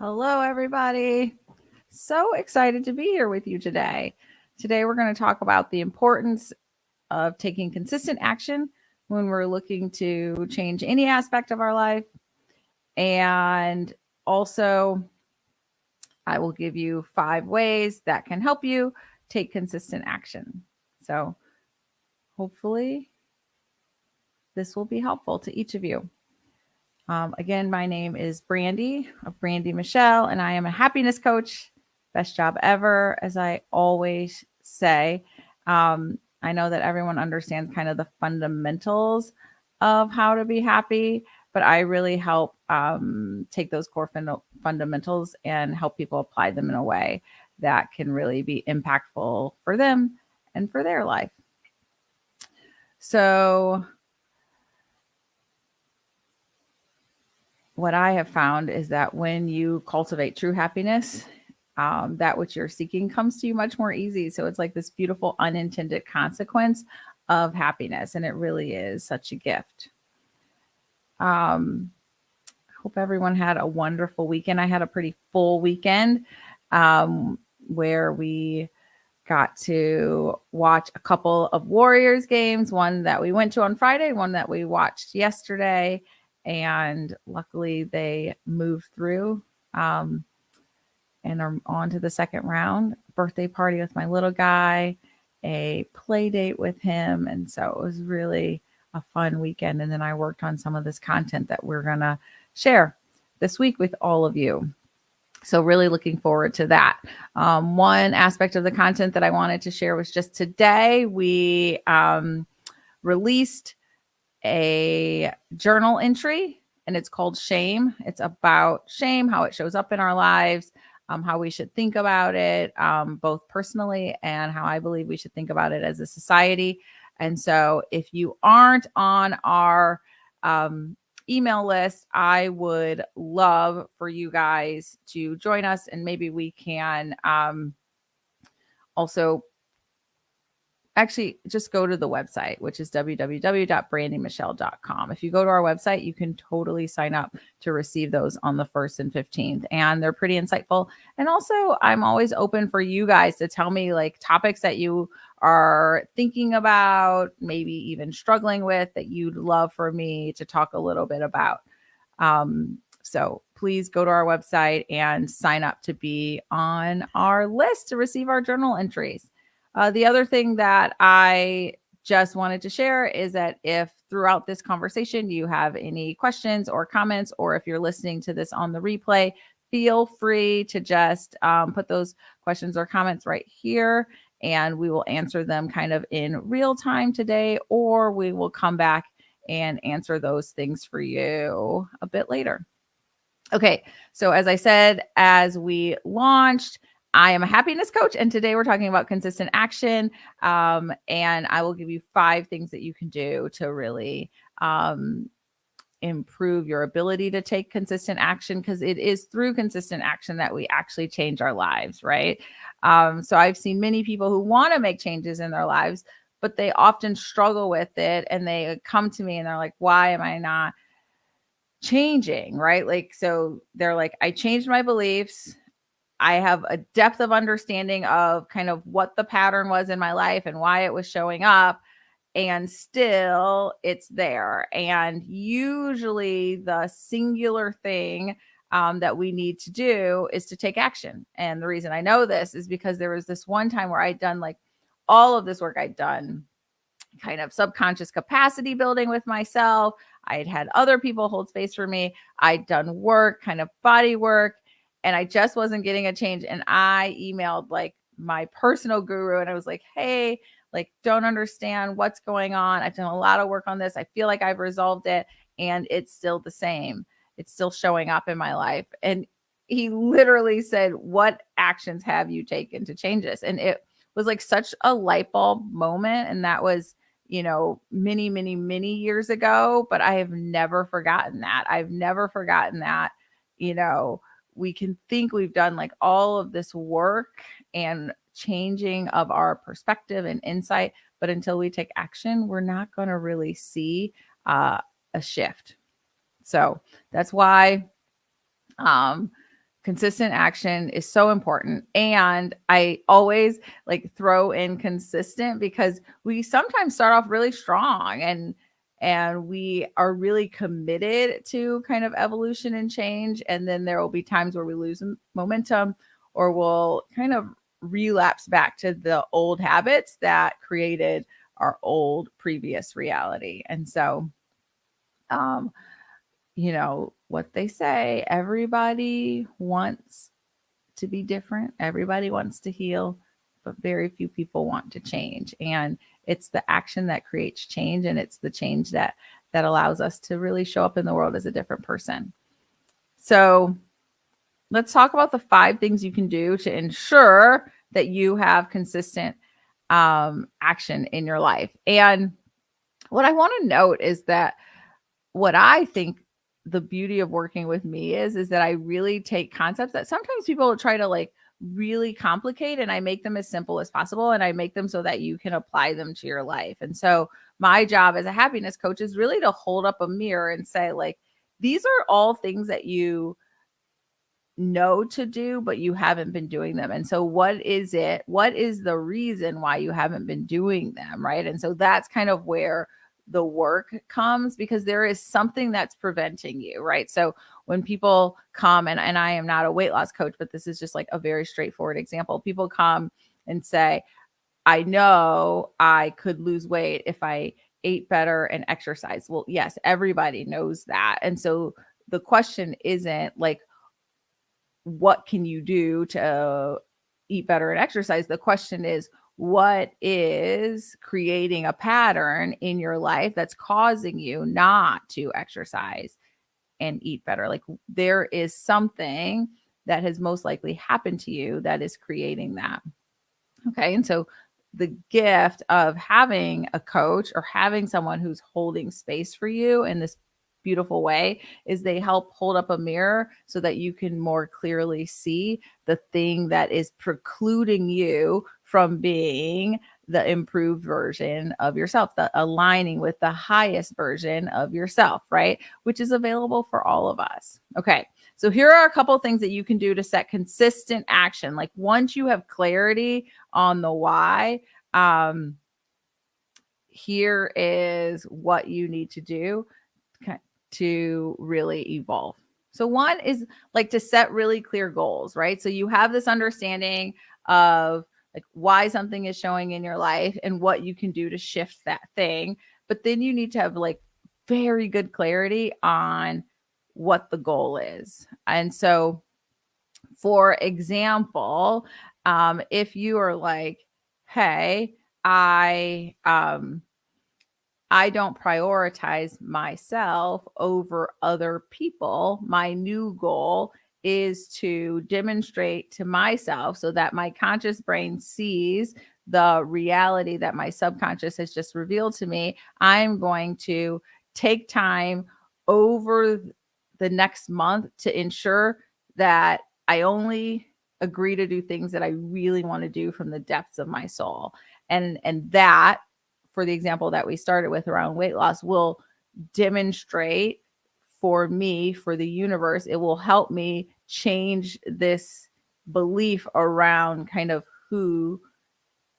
Hello, everybody. So excited to be here with you today. Today, we're going to talk about the importance of taking consistent action when we're looking to change any aspect of our life. And also, I will give you 5 ways that can help you take consistent action. So, hopefully, this will be helpful to each of you. Again, my name is Brandi of Brandi Michelle, and I am a happiness coach. Best job ever, as I always say. I know that everyone understands kind of the fundamentals of how to be happy, but I really help take those core fundamentals and help people apply them in a way that can really be impactful for them and for their life. So, what I have found is that when you cultivate true happiness, that which you're seeking comes to you much more easy. So it's like this beautiful unintended consequence of happiness, and it really is such a gift. I hope everyone had a wonderful weekend. I had a pretty full weekend where we got to watch a couple of Warriors games, one that we went to on Friday, one that we watched yesterday. And luckily they moved through and are on to the second round. Birthday party with my little guy, a play date with him. And so it was really a fun weekend. And then I worked on some of this content that we're going to share this week with all of you. So really looking forward to that. One aspect of the content that I wanted to share was just today we released a journal entry, and it's called Shame. It's about shame, how it shows up in our lives, how we should think about it, both personally and how I believe we should think about it as a society. And so if you aren't on our email list, I would love for you guys to join us, and maybe we can also actually just go to the website, which is www.brandymichelle.com. If you go to our website, you can totally sign up to receive those on the 1st and 15th. And they're pretty insightful. And also, I'm always open for you guys to tell me like topics that you are thinking about, maybe even struggling with, that you'd love for me to talk a little bit about. So please go to our website and sign up to be on our list to receive our journal entries. The other thing that I just wanted to share is that if throughout this conversation you have any questions or comments, or if you're listening to this on the replay, feel free to just put those questions or comments right here, and we will answer them kind of in real time today, or we will come back and answer those things for you a bit later. Okay, so as I said, as we launched, I am a happiness coach, and today we're talking about consistent action. And I will give you 5 things that you can do to really improve your ability to take consistent action, because it is through consistent action that we actually change our lives, right? So I've seen many people who want to make changes in their lives, but they often struggle with it, and they come to me and they're like, why am I not changing, right? Like, so they're like, I changed my beliefs. I have a depth of understanding of kind of what the pattern was in my life and why it was showing up, and still it's there. And usually the singular thing that we need to do is to take action. And the reason I know this is because there was this one time where I'd done like all of this work. I'd done kind of subconscious capacity building with myself. I'd had other people hold space for me. I'd done work, kind of body work, and I just wasn't getting a change. And I emailed like my personal guru, and I was like, hey, like, don't understand what's going on. I've done a lot of work on this. I feel like I've resolved it, and it's still the same. It's still showing up in my life. And he literally said, what actions have you taken to change this? And it was like such a light bulb moment. And that was, many, many, many years ago, but I have never forgotten that. I've never forgotten that, we can think we've done like all of this work and changing of our perspective and insight, but until we take action, we're not going to really see a shift. So that's why consistent action is so important. And I always like throw in consistent because we sometimes start off really strong and we are really committed to kind of evolution and change. And then there will be times where we lose momentum or we'll kind of relapse back to the old habits that created our old previous reality. And so, what they say, everybody wants to be different. Everybody wants to heal, but very few people want to change. And it's the action that creates change. And it's the change that allows us to really show up in the world as a different person. So let's talk about the 5 things you can do to ensure that you have consistent action in your life. And what I want to note is that what I think the beauty of working with me is that I really take concepts that sometimes people try to like really complicate, and I make them as simple as possible, and I make them so that you can apply them to your life. And so my job as a happiness coach is really to hold up a mirror and say, like, these are all things that you know to do, but you haven't been doing them. And so what is it? What is the reason why you haven't been doing them? Right. And so that's kind of where the work comes, because there is something that's preventing you. Right. So when people come, and I am not a weight loss coach, but this is just like a very straightforward example. People come and say, I know I could lose weight if I ate better and exercise. Well, yes, everybody knows that. And so the question isn't like, what can you do to eat better and exercise? The question is, what is creating a pattern in your life that's causing you not to exercise and eat better? Like, there is something that has most likely happened to you that is creating that. Okay. And so the gift of having a coach or having someone who's holding space for you in this beautiful way is they help hold up a mirror so that you can more clearly see the thing that is precluding you from being the improved version of yourself, the aligning with the highest version of yourself, right? Which is available for all of us. Okay. So here are a couple of things that you can do to set consistent action. Like, once you have clarity on the why, here is what you need to do to really evolve. So one is like to set really clear goals, right? So you have this understanding of like why something is showing in your life and what you can do to shift that thing. But then you need to have like very good clarity on what the goal is. And so, for example, if you are like, hey, I don't prioritize myself over other people. My new goal is to demonstrate to myself so that my conscious brain sees the reality that my subconscious has just revealed to me. I'm going to take time over the next month to ensure that I only agree to do things that I really want to do from the depths of my soul. And that, for the example that we started with around weight loss, will demonstrate for me, for the universe, it will help me change this belief around kind of who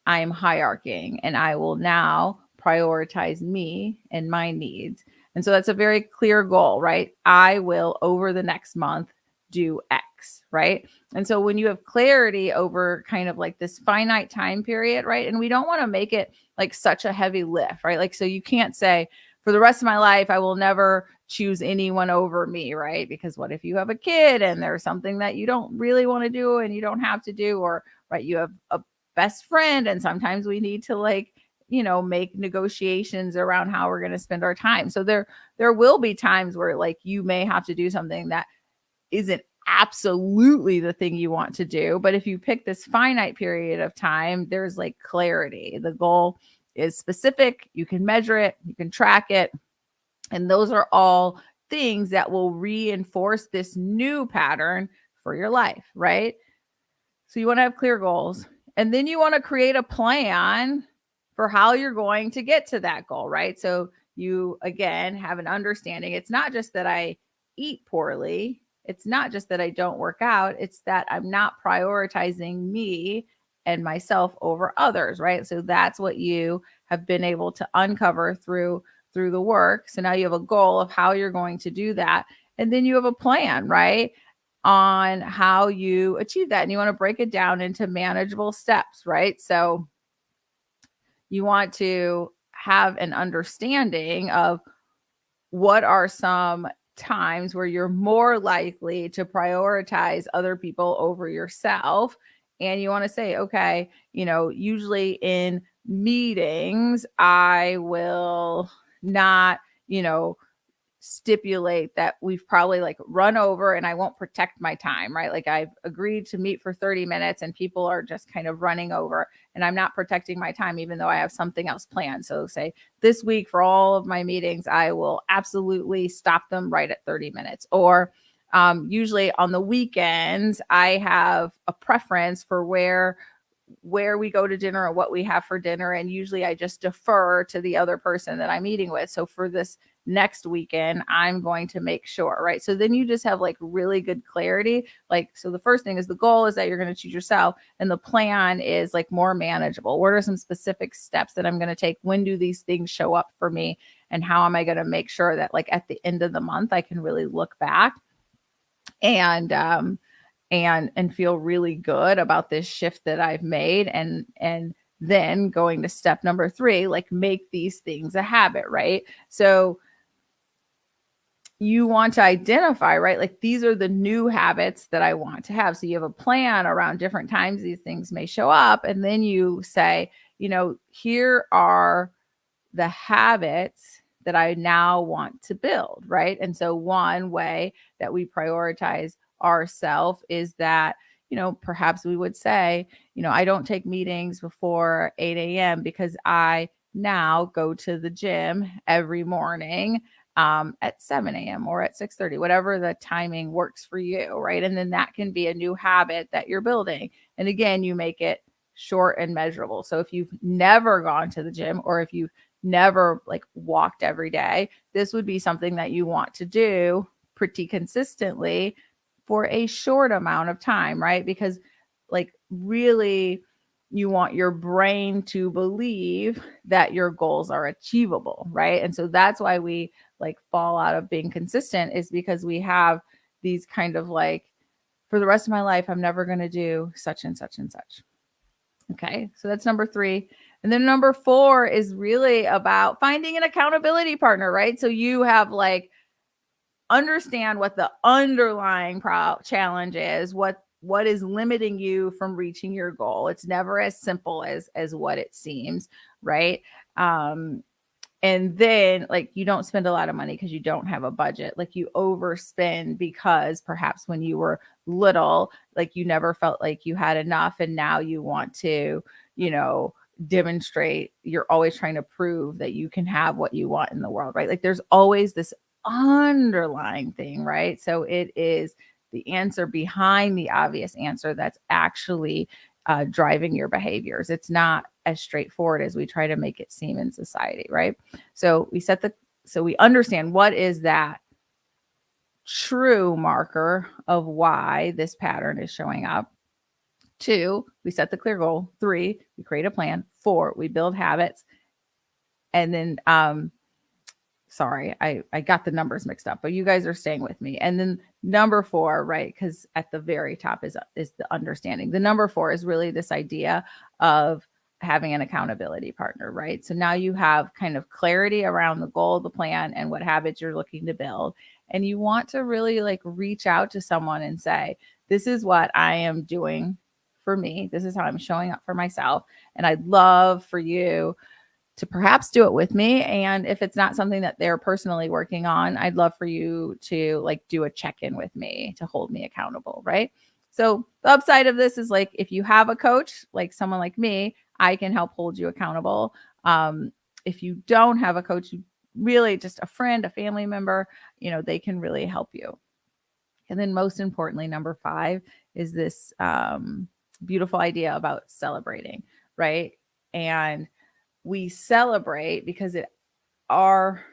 I'm hierarching, and I will now prioritize me and my needs. And so that's a very clear goal, right? I will, over the next month, do X, right? And so when you have clarity over kind of like this finite time period, right? And we don't want to make it like such a heavy lift, right? Like, so you can't say for the rest of my life, I will never choose anyone over me, right? Because what if you have a kid and there's something that you don't really want to do and you don't have to do, or right, you have a best friend and sometimes we need to like, make negotiations around how we're going to spend our time. So there will be times where like you may have to do something that isn't absolutely the thing you want to do. But if you pick this finite period of time, there's like clarity. The goal is specific. You can measure it, you can track it. And those are all things that will reinforce this new pattern for your life, right? So you want to have clear goals. And then you want to create a plan for how you're going to get to that goal, right? So you, again, have an understanding. It's not just that I eat poorly. it's not just that I don't work out, it's that I'm not prioritizing me and myself over others, right? So that's what you have been able to uncover through the work. So now you have a goal of how you're going to do that. And then you have a plan, right? On how you achieve that. And you want to break it down into manageable steps, right? So you want to have an understanding of what are some times where you're more likely to prioritize other people over yourself. And you want to say, okay, usually in meetings, I will not, stipulate that we've probably like run over and I won't protect my time, right? Like I've agreed to meet for 30 minutes and people are just kind of running over and I'm not protecting my time, even though I have something else planned. So say this week for all of my meetings, I will absolutely stop them right at 30 minutes. Or usually on the weekends, I have a preference for where we go to dinner or what we have for dinner. And usually I just defer to the other person that I'm eating with. So for this next weekend, I'm going to make sure, right? So then you just have like really good clarity. Like, so the first thing is the goal is that you're going to choose yourself. And the plan is like more manageable. What are some specific steps that I'm going to take? When do these things show up for me? And how am I going to make sure that like at the end of the month, I can really look back and feel really good about this shift that I've made. And then going to step number 3, like make these things a habit, right? So you want to identify, right? Like these are the new habits that I want to have. So you have a plan around different times these things may show up. And then you say, here are the habits that I now want to build, right? And so one way that we prioritize ourselves is that, perhaps we would say, I don't take meetings before 8 a.m. because I now go to the gym every morning at 7 a.m. or at 6:30, whatever the timing works for you, right? And then that can be a new habit that you're building. And again, you make it short and measurable. So if you've never gone to the gym or if you've never like walked every day, this would be something that you want to do pretty consistently for a short amount of time, right? Because like really you want your brain to believe that your goals are achievable, right? And so that's why we like fall out of being consistent, is because we have these kind of like, for the rest of my life, I'm never going to do such and such and such. Okay. So that's number 3. And then number 4 is really about finding an accountability partner, right? So you have like, understand what the underlying challenge is, what is limiting you from reaching your goal. It's never as simple as what it seems, right? And then like you don't spend a lot of money because you don't have a budget. Like you overspend because perhaps when you were little, like you never felt like you had enough. And now you want to, demonstrate, you're always trying to prove that you can have what you want in the world, right? Like there's always this underlying thing, right? So it is the answer behind the obvious answer that's actually driving your behaviors. It's not as straightforward as we try to make it seem in society, right? So we understand what is that true marker of why this pattern is showing up. 2, we set the clear goal. 3, we create a plan. 4, we build habits. And then sorry, I got the numbers mixed up, but you guys are staying with me. And then number 4, right? Because at the very top is the understanding. The number 4 is really this idea of having an accountability partner, right? So now you have kind of clarity around the goal, the plan, and what habits you're looking to build. And you want to really like reach out to someone and say, this is what I am doing for me. This is how I'm showing up for myself. And I'd love for you to perhaps do it with me. And if it's not something that they're personally working on, I'd love for you to like do a check-in with me to hold me accountable, right? So the upside of this is like, if you have a coach, like someone like me, I can help hold you accountable. If you don't have a coach, you really just a friend, a family member, they can really help you. And then most importantly, number 5 is this beautiful idea about celebrating, right? And we celebrate because our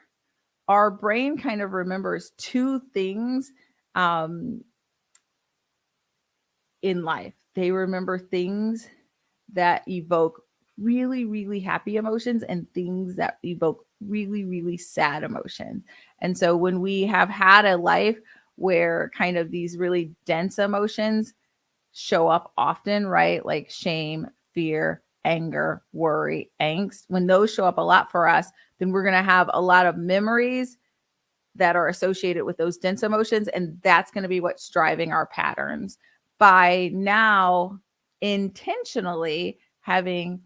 brain kind of remembers 2 things in life. They remember things that evoke really, really happy emotions and things that evoke really, really sad emotions. And so when we have had a life where kind of these really dense emotions show up often, right? Like shame, fear, anger, worry, angst. When those show up a lot for us, then we're going to have a lot of memories that are associated with those dense emotions. And that's going to be what's driving our patterns. By now intentionally having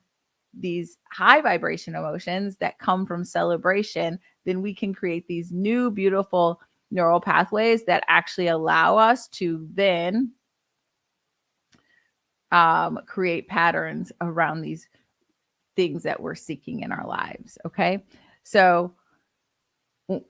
these high vibration emotions that come from celebration, then we can create these new beautiful neural pathways that actually allow us to then create patterns around these things that we're seeking in our lives. Okay. So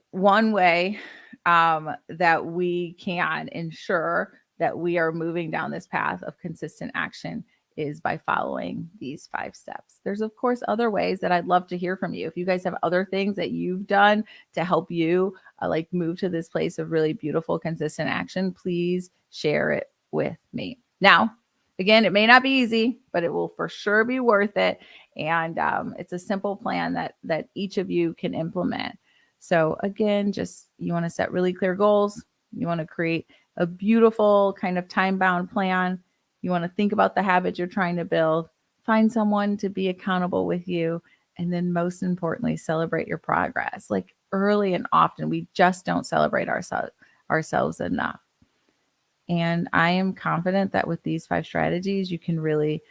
one way that we can ensure that we are moving down this path of consistent action is by following these 5 steps. There's, of course, other ways that I'd love to hear from you. If you guys have other things that you've done to help you like move to this place of really beautiful, consistent action, please share it with me. Now, again, it may not be easy, but it will for sure be worth it. And it's a simple plan that each of you can implement. So again, just you want to set really clear goals. You want to create a beautiful kind of time-bound plan. You want to think about the habits you're trying to build, find someone to be accountable with you, and then most importantly, celebrate your progress. Like early and often, we just don't celebrate ourselves enough. And I am confident that with these 5 strategies, you can really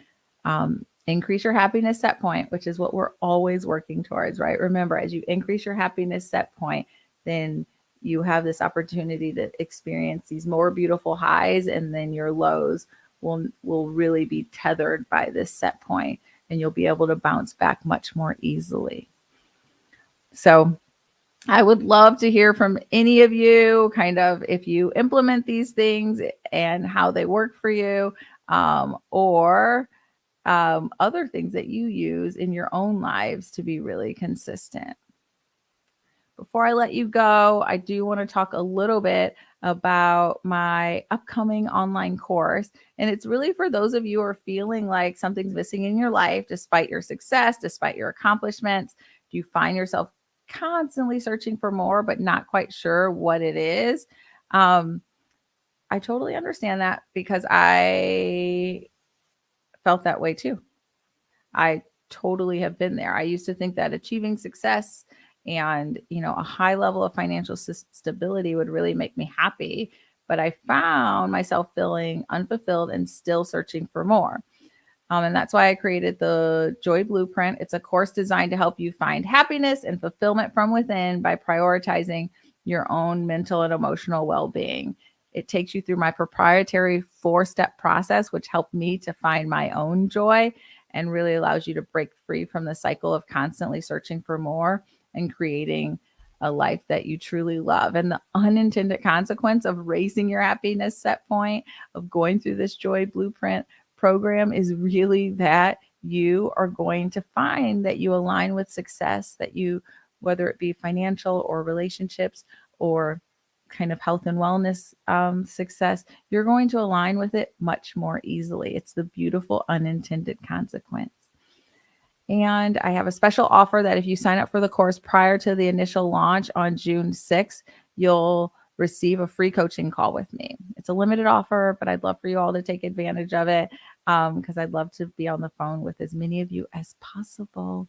increase your happiness set point, which is what we're always working towards, right? Remember, as you increase your happiness set point, then you have this opportunity to experience these more beautiful highs, and then your lows will really be tethered by this set point, and you'll be able to bounce back much more easily. So I would love to hear from any of you, kind of if you implement these things and how they work for you, or other things that you use in your own lives to be really consistent. Before I let you go, I do want to talk a little bit about my upcoming online course. And it's really for those of you who are feeling like something's missing in your life, despite your success, despite your accomplishments. Do you find yourself constantly searching for more, but not quite sure what it is? I totally understand that because I felt that way too. I totally have been there. I used to think that achieving success and, a high level of financial stability would really make me happy. But I found myself feeling unfulfilled and still searching for more. And that's why I created the Joy Blueprint. It's a course designed to help you find happiness and fulfillment from within by prioritizing your own mental and emotional well-being. It takes you through my proprietary 4-step process, which helped me to find my own joy and really allows you to break free from the cycle of constantly searching for more and creating a life that you truly love. And the unintended consequence of raising your happiness set point, of going through this Joy Blueprint program, is really that you are going to find that you align with success, that you, whether it be financial or relationships or kind of health and wellness success, you're going to align with it much more easily. It's the beautiful unintended consequence. And I have a special offer that if you sign up for the course prior to the initial launch on June 6th, you'll receive a free coaching call with me. It's a limited offer, but I'd love for you all to take advantage of it because I'd love to be on the phone with as many of you as possible.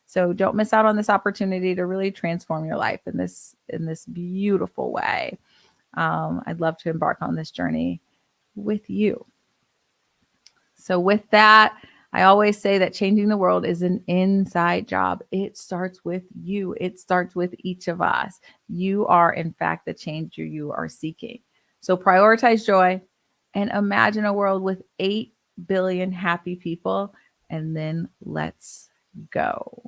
So don't miss out on this opportunity to really transform your life in this beautiful way. I'd love to embark on this journey with you. So with that, I always say that changing the world is an inside job. It starts with you. It starts with each of us. You are, in fact, the change you are seeking. So prioritize joy and imagine a world with 8 billion happy people, and then let's go.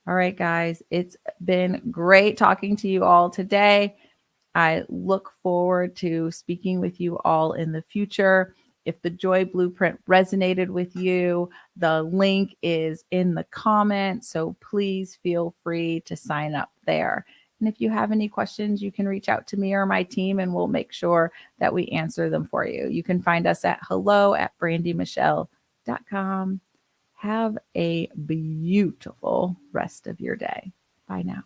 All right, guys, it's been great talking to you all today. I look forward to speaking with you all in the future. If the Joy Blueprint resonated with you, the link is in the comments, so please feel free to sign up there. And if you have any questions, you can reach out to me or my team, and we'll make sure that we answer them for you. You can find us at hello@brandymichelle.com. Have a beautiful rest of your day. Bye now.